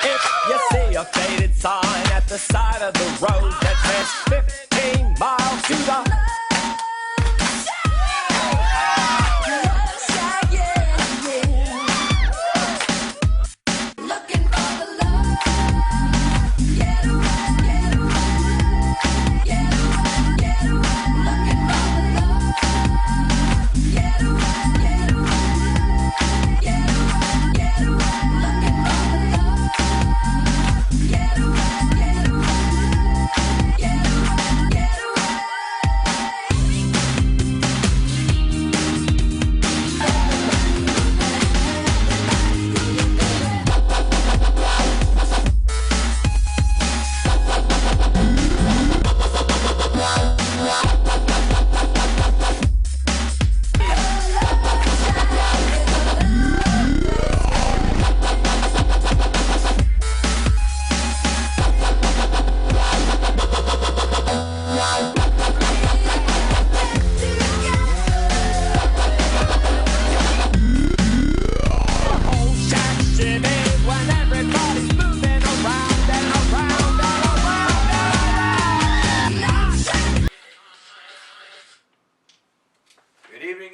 If you see a faded sign at the side of the road that says 15 miles to the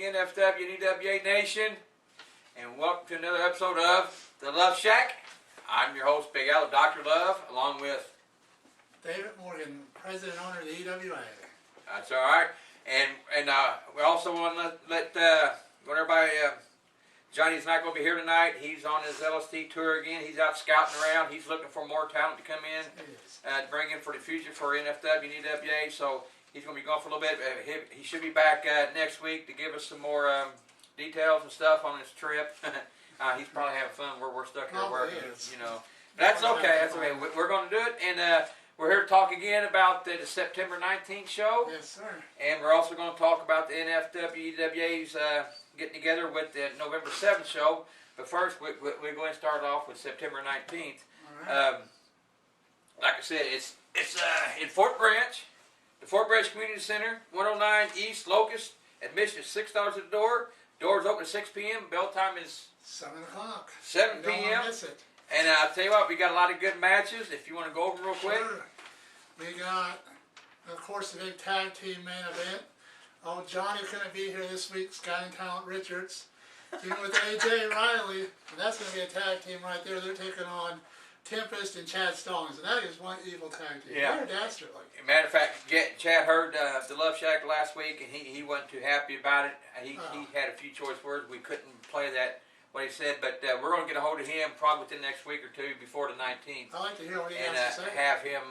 NFW and EWA Nation, and welcome to another episode of the Luv Shak. I'm your host, Big Al, Dr. Love, along with David Morgan, President and owner of the EWA. That's all right. And we also want to let everybody. Johnny's not going to be here tonight. He's on his LST tour again. He's out scouting around. He's looking for more talent to come in, to bring in for the future for NFW and EWA. So he's going to be gone for a little bit. He should be back next week to give us some more details and stuff on his trip. He's probably having fun where we're stuck here working, you know. That's okay. That's okay. We're going to do it, and we're here to talk again about the September 19th show. Yes, sir. And we're also going to talk about the NFW EWA's getting together with the November 7th show. But first, we're going to start off with September 19th. All right. Like I said, it's in Fort Branch. The Fort Branch Community Center, 109 East Locust. Admission is $6 at the door. Doors open at 6 p.m. Bell time is 7 o'clock. 7 You don't p.m. want to miss it. And I'll tell you what, we got a lot of good matches. If you want to go over real quick. Sure. We got, of course, the big tag team main event. Oh, Johnny couldn't be here this week. Sky and Talent Richards, teaming with AJ Riley, and that's going to be a tag team right there. They're taking on Tempest and Chad Stallings, and that is one evil tag team. Yeah. They're dastardly. Matter of fact, Chad heard the Luv Shak last week, and he wasn't too happy about it. He had a few choice words. We couldn't play that, what he said, but we're going to get a hold of him probably within the next week or two before the 19th. I like to hear what he and has to say. have him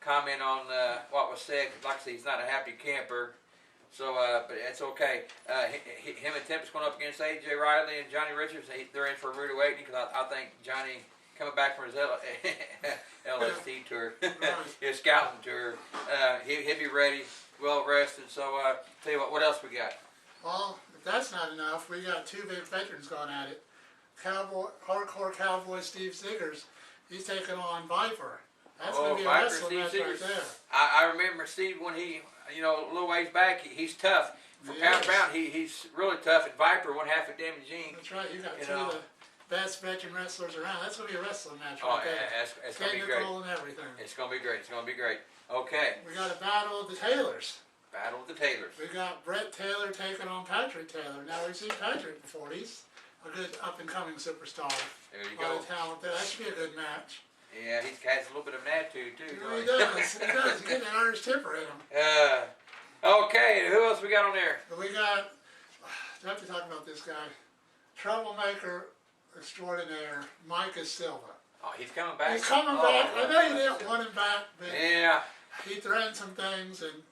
comment on what was said. Like I said, he's not a happy camper, so but it's okay. Him and Tempest going up against AJ Riley and Johnny Richards. They're in for a rude awakening because I think Johnny coming back from his LST tour, his scouting tour, he'll be ready, well rested. So tell you what else we got? Well, if that's not enough, we got two big veterans going at it. Hardcore cowboy Steve Ziggers, he's taking on Viper. That's going to be a wrestling match right there. I remember Steve when he, a little ways back, he's tough. For pound for pound, he's really tough. And Viper, one half of Damon Jean. That's right. You got two of the best veteran wrestlers around. That's going to be a wrestling match right there. It's going to be great. And everything. It's going to be great. It's going to be great. Okay. We got a battle of the Taylors. Battle of the Taylors. We got Brett Taylor taking on Patrick Taylor. Now we've seen Patrick before. He's a good up-and-coming superstar. There you go. A lot go. of talent there. That should be a good match. Yeah, he has a little bit of an attitude too. He does. He does. He's getting an Irish temper in him. Okay, who else we got on there? We got, I have to talk about this guy, troublemaker extraordinaire, Micah Silva. Oh, he's coming back. He's coming back. I know you didn't want him back, but yeah, he threatened some things, and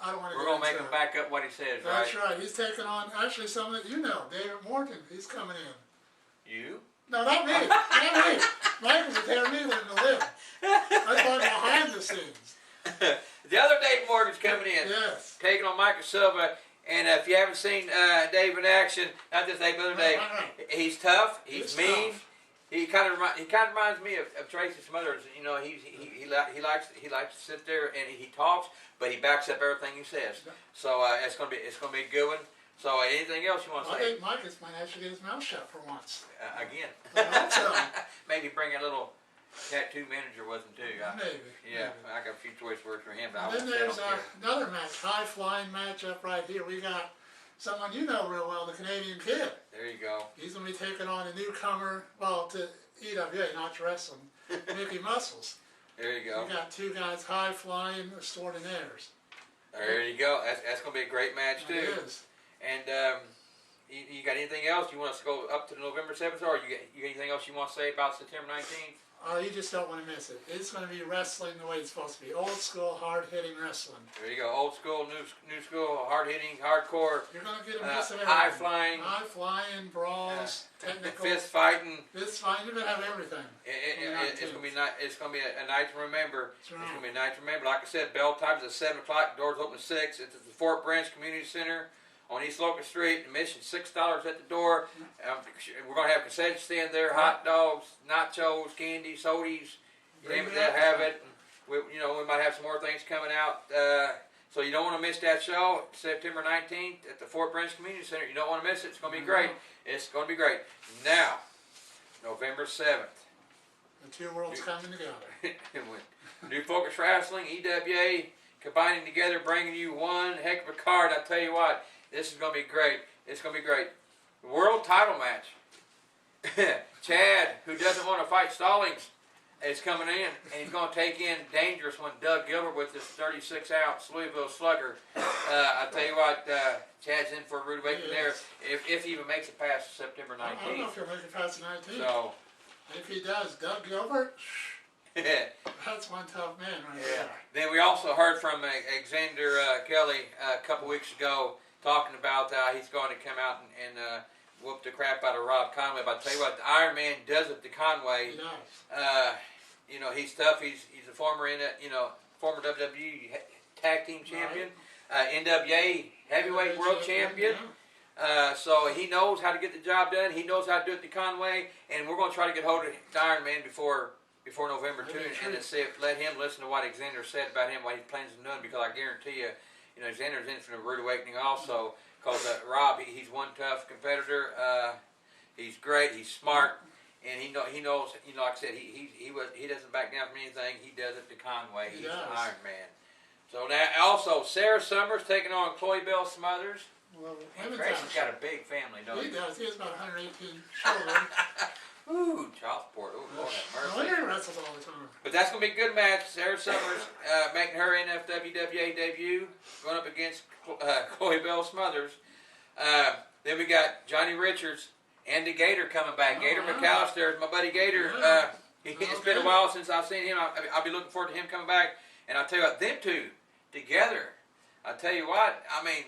I don't want to. We're gonna make him back up what he says, right? That's right. He's taking on actually someone that you know, David Morton. He's coming in. You? No, not me. Not me. Michael's a damn me letting to live. I'm talking behind the scenes. The other Dave Morgan's coming in. Yes. Taking on Micah Silva. And if you haven't seen Dave in action, not this Dave, but other Dave, he's tough. He's mean. Tough. He kind of reminds me of Tracy Smothers. You know, he likes to sit there and he talks, but he backs up everything he says. So it's gonna be a good one. So anything else you want to say? I think Micah might actually get his mouth shut for once. Again. I hope so. Maybe bring a little tattoo manager wasn't too. Maybe. Yeah, maybe. I got a few choice words for him, but I And then won't say there's on here. another match, high flying matchup right here. We got someone you know real well, the Canadian Kid. There you go. He's going to be taking on a newcomer, well, to EWA, not to wrestling, Mickey Muscles. There you go. We got two guys high flying, extraordinaires. There you go. That's going to be a great match too. It is. And you got anything else you want us to go up to November 7th, or you got anything else you want to say about September 19th? Oh, you just don't want to miss it. It's going to be wrestling the way it's supposed to be. Old school, hard-hitting wrestling. There you go. Old school, new school, hard-hitting, hardcore, You're going to get a mix of everything. high-flying, high-flying, brawls, technical. fist fighting. Fist fighting. You're going to have everything. It's going to be it's going to be a night to remember. That's right. It's going to be a night to remember. Like I said, bell times at 7 o'clock. Doors open at 6. It's at the Fort Branch Community Center on East Locust Street. Admission $6 at the door. We're going to have a concession stand there. Hot dogs, nachos, candy, sodas. Name it, they'll have it. We might have some more things coming out. So you don't want to miss that show, September 19th at the Fort Branch Community Center. You don't want to miss it. It's going to be great. It's going to be great. Now, November 7th. The two worlds coming together. New Focus Wrestling, EWA, combining together, bringing you one heck of a card. I tell you what, this is going to be great. It's going to be great. World title match. Chad, who doesn't want to fight Stallings, is coming in, and he's going to take in Dangerous One, Doug Gilbert, with this 36-ounce Louisville Slugger. I tell you what, Chad's in for a rude awakening there, if he even makes it past September 19th. I don't know if he'll make it past the 19th. So, if he does, Doug Gilbert, yeah. that's one tough man right Yeah. there. Then we also heard from Xander Kelly a couple weeks ago talking about he's going to come out and whoop the crap out of Rob Conway. But I tell you what, the Iron Man does it to Conway. He does. He's tough. He's a former former WWE tag team champion, NWA heavyweight world champion. So he knows how to get the job done. He knows how to do it to Conway, and we're going to try to get hold of the Iron Man before November 2, and let him listen to what Xander said about him, what he plans on doing, because I guarantee you, Xander's in for a rude awakening also, because Rob, he's one tough competitor. He's great. He's smart, and he knows. Like I said, he doesn't back down from anything. He does it to Conway. He's an Iron Man. So now also Sarah Summers taking on Chloe Bell Smothers. Well, And Tracy's got a big family, don't he he? does. He has about 118 children. Ooh, child support. Ooh, Lord have No, mercy. he wrestles all the time. But that's going to be a good match. Sarah Summers making her NFWWA debut, going up against Chloe Bell Smothers. Then we got Johnny Richards and the Gator coming back. Gator McAllister is my buddy Gator. It's been a while since I've seen him. I'll be looking forward to him coming back. And I'll tell you what, them two together, I tell you what, I mean,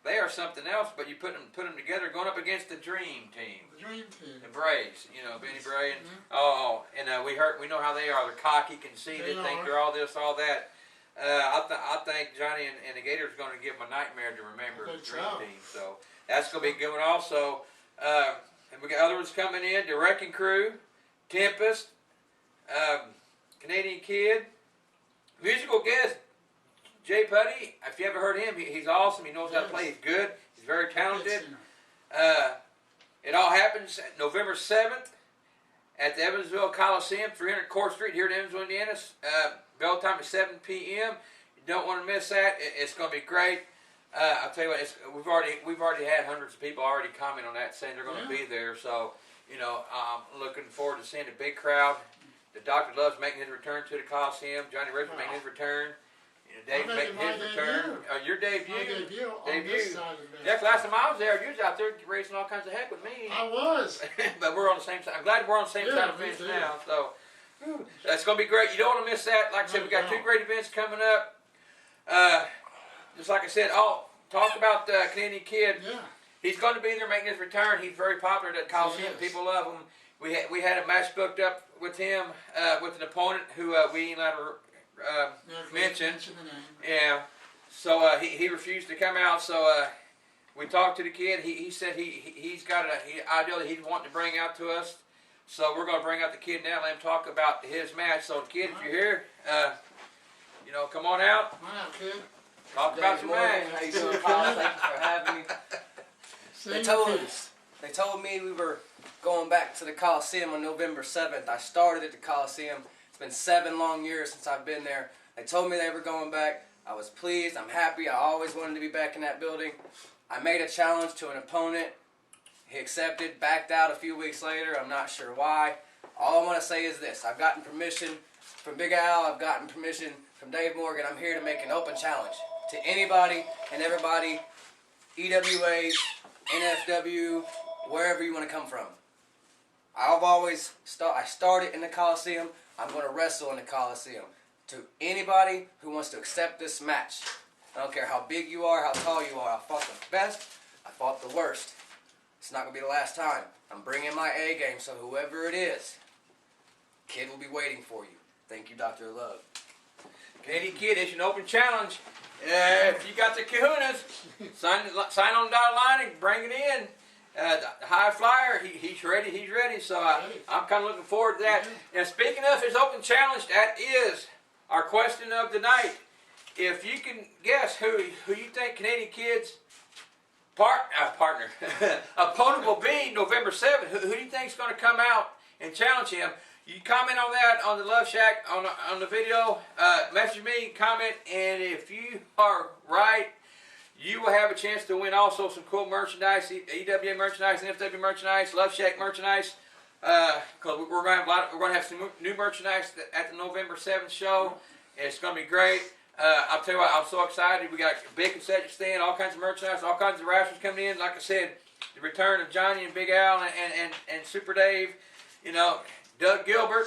they are something else, but you put them together, going up against the Dream Team. The Dream Team. The Braves, Benny Bray, and we know how they are. They're cocky, conceited, think they're all this, all that. I think Johnny and the Gators are going to give them a nightmare to remember. The Dream Team, so that's going to be a good one also. And we got other ones coming in: the Wrecking Crew, Tempest, Canadian Kid, musical guest Jay Putty. If you ever heard him, he's awesome. He knows how to play. He's good. He's very talented. It all happens November 7th at the Evansville Coliseum, 300 Court Street here in Evansville, Indiana. Bell time is 7 p.m. You don't want to miss that. It's going to be great. I'll tell you what, we've already had hundreds of people already comment on that, saying they're going to be there. So, I'm looking forward to seeing a big crowd. The Dr. Love's making his return to the Coliseum. Johnny Richards making his return. Dave's making his return. Your debut. My debut on this side of the Yeah, last time I was there, you was out there raising all kinds of heck with me. I was. But we're on the same side. I'm glad we're on the same side of the fence now. So that's going to be great. You don't want to miss that. Like I said, we got two great events coming up. Just like I said, talk about Canadian Kid. Yeah. He's going to be there making his return. He's very popular at Coliseum. People love him. We had a match booked up with him with an opponent who we ain't allowed to mention. Yeah. So he refused to come out. So we talked to the kid. He said he's got an idea that he's wanting to bring out to us. So we're going to bring out the kid now. Let him talk about his match. So kid, if you're here, come on out. Come on out, kid. Talk about your match. How you doing, Paul? Thank you for having me. Same They told me we were going back to the Coliseum on November 7th. I started at the Coliseum. It's been 7 long years since I've been there. They told me they were going back. I was pleased. I'm happy. I always wanted to be back in that building. I made a challenge to an opponent. He accepted, backed out a few weeks later. I'm not sure why. All I want to say is this. I've gotten permission from Big Al. I've gotten permission from Dave Morgan. I'm here to make an open challenge to anybody and everybody, EWA, NFW, wherever you want to come from. I started in the Coliseum. I'm going to wrestle in the Coliseum. To anybody who wants to accept this match, I don't care how big you are, how tall you are. I fought the best. I fought the worst. It's not going to be the last time. I'm bringing my A game, so whoever it is, kid will be waiting for you. Thank you, Dr. Love. Canadian Kid, it's an open challenge. If you got the kahunas, sign on the dotted line and bring it in. The high flyer, he's ready. He's ready. So I'm kind of looking forward to that. And speaking of his open challenge, that is our question of the night. If you can guess who you think Canadian Kid's partner, opponent will be November 7th, who do you think is going to come out and challenge him? You comment on that on the Luv Shak on the video. Message me, comment, and if you are right, you will have a chance to win also some cool merchandise, EWA merchandise, NFW merchandise, Luv Shak merchandise. Because we're going to have some new merchandise at the November 7th show. It's going to be great. I'll tell you what, I'm so excited. We got a big concession stand, all kinds of merchandise, all kinds of wrestlers coming in. Like I said, the return of Johnny and Big Al and Super Dave. You know, Doug Gilbert,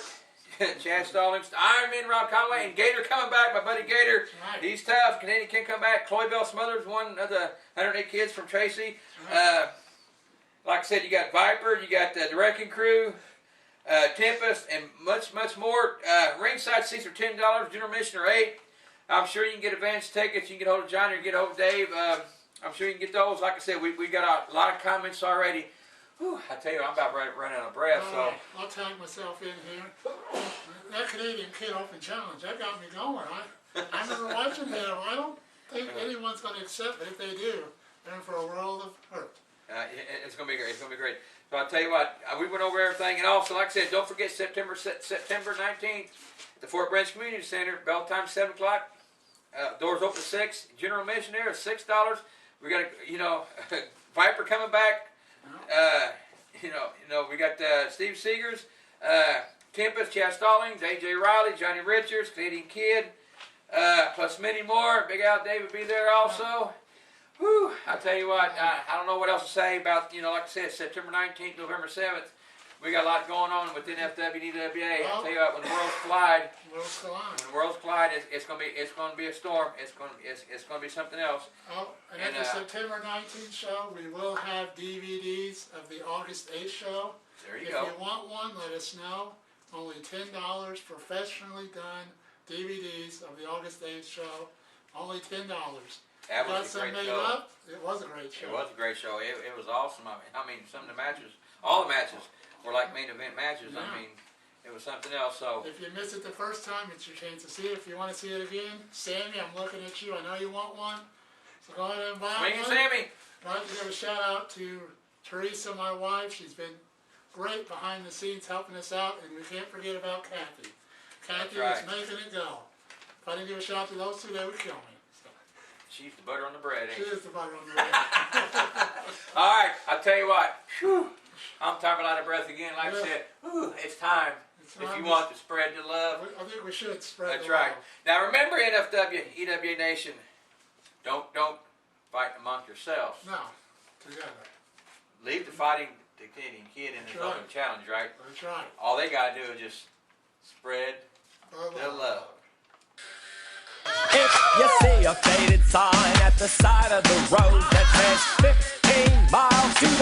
Chad Stallings, Iron Man Rob Conway, and Gator coming back. My buddy Gator, he's tough. Canadian Kid come back. Chloe Bell Smothers, one of the 108 kids from Tracy. Like I said, you got Viper, you got the Wrecking Crew, Tempest, and much, much more. Ringside seats are $10, general admission are $8. I'm sure you can get advance tickets. You can get hold of Johnny or get hold of Dave. I'm sure you can get those. Like I said, we got a lot of comments already. Whew, I tell you, I'm about ready to run out of breath. So I'll tag myself in here. That Canadian Kid Open Challenge, that got me going. I remember watching him. I don't think anyone's going to accept it. If they do, they're in for a world of hurt. it's going to be great. It's going to be great. So I'll tell you what, we went over everything. And also, like I said, don't forget September 19th at the Fort Branch Community Center. Bell time 7 o'clock. Doors open at 6. General admission there is $6. We got, Viper coming back. We got Steve Seegers, Tempest, Chad Stallings, AJ Riley, Johnny Richards, Canadian Kid, plus many more. Big Al Dave will be there also. Whew, I tell you what, I don't know what else to say about, like I said, September 19th, November 7th. We got a lot going on within FW and EWA. I tell you what, when the worlds collide, it's going to be a storm. It's going to be something else. Oh, and at the September 19th show, we will have DVDs of the August 8th show. There you go. If you want one, let us know. Only $10, professionally done DVDs of the August 8th show. Only $10. That was a great show. It was a great show. It was a great show. It was awesome. I mean, some of the matches, all the matches were like main event matches. Yeah. I mean, it was something else. So if you missed it the first time, it's your chance to see it. If you want to see it again, Sammy, I'm looking at you. I know you want one. So go ahead and buy one. Swing Sammy. I'd like to give a shout out to Teresa, my wife. She's been great behind the scenes helping us out, and we can't forget about Kathy. Kathy is making it go. If I didn't give a shout out to those two, they would kill me. So. She's the butter on the bread, ain't she? She is the butter on the bread. All right, I'll tell you what. Whew, I'm talking out of breath again. Like I said, it's time. If you want to spread the love. I think we should spread the love. That's right. Now remember, NFW, EWA Nation, don't fight among yourselves. No, together. Leave the fighting to Canadian Kid in his own challenge, right? That's right. All they got to do is just spread the love. If you see a faded sign at the side of the road that says 15 miles to the